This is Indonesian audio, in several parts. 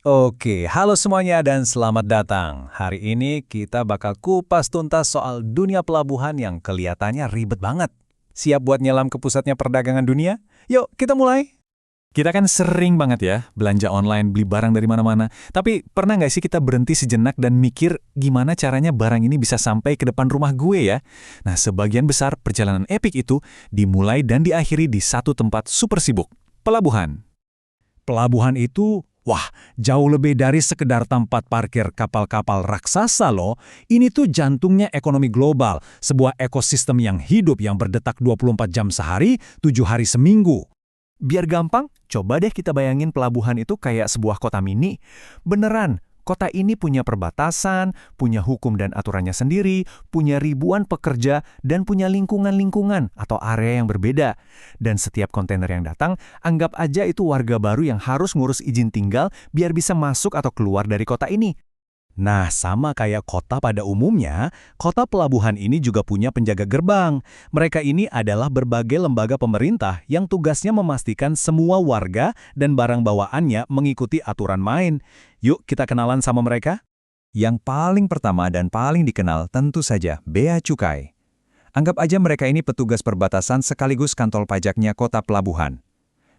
Oke, halo semuanya dan selamat datang. Hari ini kita bakal kupas tuntas soal dunia pelabuhan yang kelihatannya ribet banget. Siap buat nyelam ke pusatnya perdagangan dunia? Yuk, kita mulai. Kita kan sering banget ya belanja online, beli barang dari mana-mana. Tapi pernah nggak sih kita berhenti sejenak dan mikir gimana caranya barang ini bisa sampai ke depan rumah gue ya? Nah, sebagian besar perjalanan epik itu dimulai dan diakhiri di satu tempat super sibuk, pelabuhan. Pelabuhan itu, wah, jauh lebih dari sekedar tempat parkir kapal-kapal raksasa loh. Ini tuh jantungnya ekonomi global, sebuah ekosistem yang hidup yang berdetak 24 jam sehari, 7 hari seminggu. Biar gampang, coba deh kita bayangin pelabuhan itu kayak sebuah kota mini. Beneran, kota ini punya perbatasan, punya hukum dan aturannya sendiri, punya ribuan pekerja, dan punya lingkungan-lingkungan atau area yang berbeda. Dan setiap kontainer yang datang, anggap aja itu warga baru yang harus ngurus izin tinggal biar bisa masuk atau keluar dari kota ini. Nah, sama kayak kota pada umumnya, kota pelabuhan ini juga punya penjaga gerbang. Mereka ini adalah berbagai lembaga pemerintah yang tugasnya memastikan semua warga dan barang bawaannya mengikuti aturan main. Yuk, kita kenalan sama mereka. Yang paling pertama dan paling dikenal tentu saja Bea Cukai. Anggap aja mereka ini petugas perbatasan sekaligus kantor pajaknya kota pelabuhan.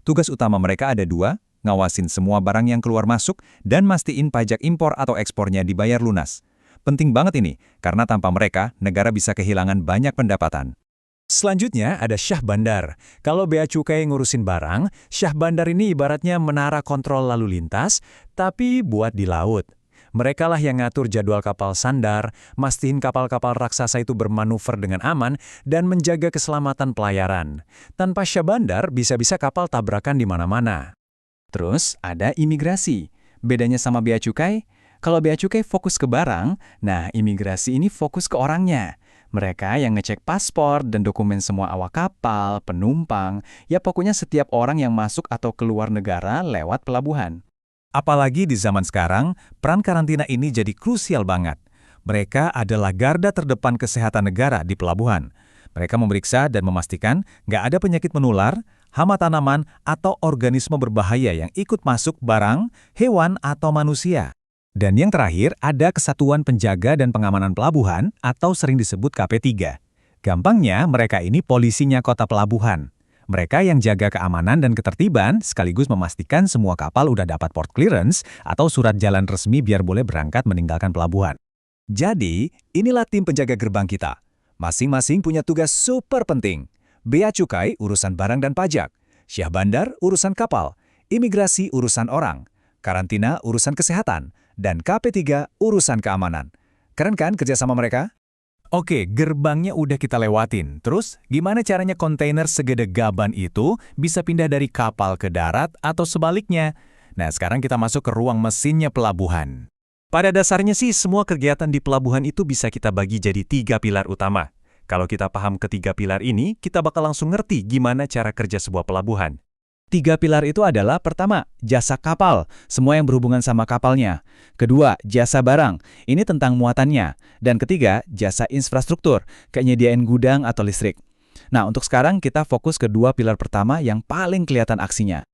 Tugas utama mereka ada dua, ngawasin semua barang yang keluar masuk dan mastiin pajak impor atau ekspornya dibayar lunas. Penting banget ini, karena tanpa mereka, negara bisa kehilangan banyak pendapatan. Selanjutnya ada Syah Bandar. Kalau Bea Cukai ngurusin barang, Syah Bandar ini ibaratnya menara kontrol lalu lintas, tapi buat di laut. Mereka lah yang ngatur jadwal kapal sandar, mastiin kapal-kapal raksasa itu bermanuver dengan aman, dan menjaga keselamatan pelayaran. Tanpa Syah Bandar, bisa-bisa kapal tabrakan di mana-mana. Terus ada imigrasi. Bedanya sama Bea Cukai, kalau Bea Cukai fokus ke barang, nah imigrasi ini fokus ke orangnya. Mereka yang ngecek paspor dan dokumen semua awak kapal, penumpang, ya pokoknya setiap orang yang masuk atau keluar negara lewat pelabuhan. Apalagi di zaman sekarang, peran karantina ini jadi krusial banget. Mereka adalah garda terdepan kesehatan negara di pelabuhan. Mereka memeriksa dan memastikan nggak ada penyakit menular, hama tanaman, atau organisme berbahaya yang ikut masuk barang, hewan, atau manusia. Dan yang terakhir, ada Kesatuan Penjaga dan Pengamanan Pelabuhan atau sering disebut KP3. Gampangnya, mereka ini polisinya kota pelabuhan. Mereka yang jaga keamanan dan ketertiban sekaligus memastikan semua kapal udah dapat port clearance atau surat jalan resmi biar boleh berangkat meninggalkan pelabuhan. Jadi, inilah tim penjaga gerbang kita. Masing-masing punya tugas super penting. Bea Cukai urusan barang dan pajak, Syah Bandar urusan kapal, imigrasi urusan orang, karantina urusan kesehatan, dan KP3 urusan keamanan. Keren kan kerja sama mereka? Oke, gerbangnya udah kita lewatin. Terus, gimana caranya kontainer segede gaban itu bisa pindah dari kapal ke darat atau sebaliknya? Nah, sekarang kita masuk ke ruang mesinnya pelabuhan. Pada dasarnya sih, semua kegiatan di pelabuhan itu bisa kita bagi jadi 3 pilar utama. Kalau kita paham ketiga pilar ini, kita bakal langsung ngerti gimana cara kerja sebuah pelabuhan. 3 pilar itu adalah pertama, jasa kapal, semua yang berhubungan sama kapalnya. Kedua, jasa barang, ini tentang muatannya. Dan ketiga, jasa infrastruktur, kayak nyediain gudang atau listrik. Nah, untuk sekarang kita fokus ke 2 pilar pertama yang paling kelihatan aksinya.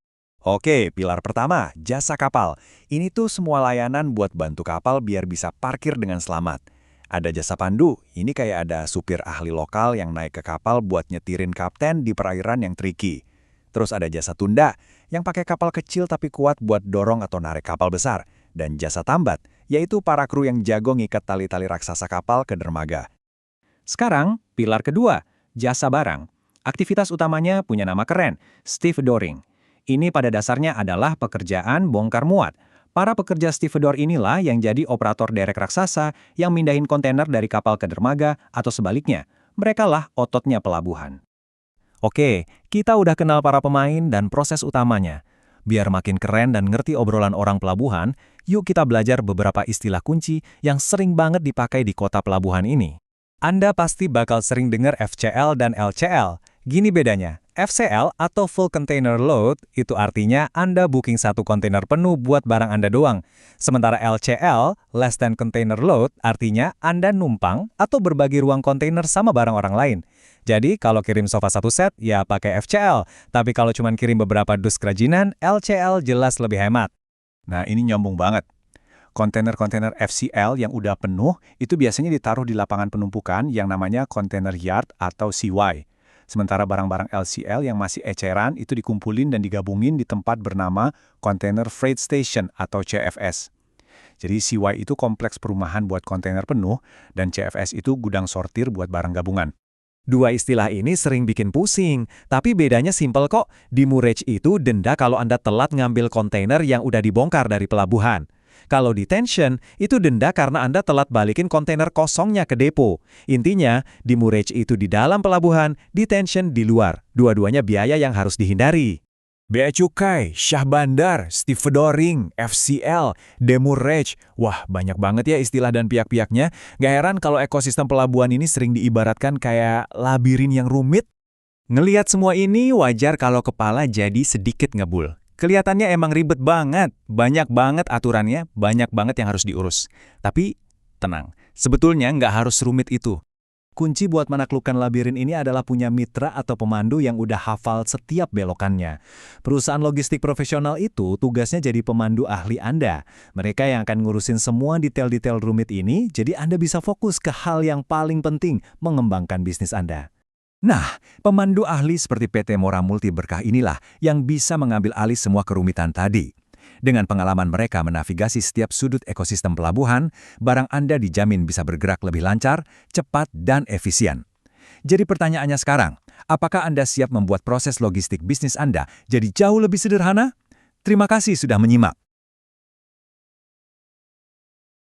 Oke, pilar pertama, jasa kapal. Ini tuh semua layanan buat bantu kapal biar bisa parkir dengan selamat. Ada jasa pandu, ini kayak ada supir ahli lokal yang naik ke kapal buat nyetirin kapten di perairan yang tricky. Terus ada jasa tunda, yang pakai kapal kecil tapi kuat buat dorong atau narik kapal besar. Dan jasa tambat, yaitu para kru yang jago ngikat tali-tali raksasa kapal ke dermaga. Sekarang, pilar kedua, jasa barang. Aktivitas utamanya punya nama keren, stevedoring. Ini pada dasarnya adalah pekerjaan bongkar muat. Para pekerja stevedore inilah yang jadi operator derek raksasa yang mindahin kontainer dari kapal ke dermaga atau sebaliknya. Merekalah ototnya pelabuhan. Oke, kita udah kenal para pemain dan proses utamanya. Biar makin keren dan ngerti obrolan orang pelabuhan, yuk kita belajar beberapa istilah kunci yang sering banget dipakai di kota pelabuhan ini. Anda pasti bakal sering dengar FCL dan LCL. Gini bedanya, FCL atau Full Container Load itu artinya Anda booking satu kontainer penuh buat barang Anda doang. Sementara LCL, Less Than Container Load, artinya Anda numpang atau berbagi ruang kontainer sama barang orang lain. Jadi kalau kirim sofa satu set, ya pakai FCL. Tapi kalau cuma kirim beberapa dus kerajinan, LCL jelas lebih hemat. Nah, ini nyambung banget. Kontainer-kontainer FCL yang udah penuh itu biasanya ditaruh di lapangan penumpukan yang namanya container yard atau CY. Sementara barang-barang LCL yang masih eceran itu dikumpulin dan digabungin di tempat bernama Container Freight Station atau CFS. Jadi CY itu kompleks perumahan buat kontainer penuh dan CFS itu gudang sortir buat barang gabungan. Dua istilah ini sering bikin pusing, tapi bedanya simpel kok. Di Demurrage itu denda kalau Anda telat ngambil kontainer yang udah dibongkar dari pelabuhan. Kalau detention, itu denda karena Anda telat balikin kontainer kosongnya ke depo. Intinya, demurrage itu di dalam pelabuhan, detention di luar. Dua-duanya biaya yang harus dihindari. Bea Cukai, Syah Bandar, stevedoring, FCL, demurrage. Wah, banyak banget ya istilah dan pihak-pihaknya. Gak heran kalau ekosistem pelabuhan ini sering diibaratkan kayak labirin yang rumit. Ngelihat semua ini, wajar kalau kepala jadi sedikit ngebul. Kelihatannya emang ribet banget, banyak banget aturannya, banyak banget yang harus diurus. Tapi, tenang, sebetulnya nggak harus rumit itu. Kunci buat menaklukkan labirin ini adalah punya mitra atau pemandu yang udah hafal setiap belokannya. Perusahaan logistik profesional itu tugasnya jadi pemandu ahli Anda. Mereka yang akan ngurusin semua detail-detail rumit ini, jadi Anda bisa fokus ke hal yang paling penting, mengembangkan bisnis Anda. Nah, pemandu ahli seperti PT Mora Multi Berkah inilah yang bisa mengambil alih semua kerumitan tadi. Dengan pengalaman mereka menavigasi setiap sudut ekosistem pelabuhan, barang Anda dijamin bisa bergerak lebih lancar, cepat, dan efisien. Jadi pertanyaannya sekarang, apakah Anda siap membuat proses logistik bisnis Anda jadi jauh lebih sederhana? Terima kasih sudah menyimak.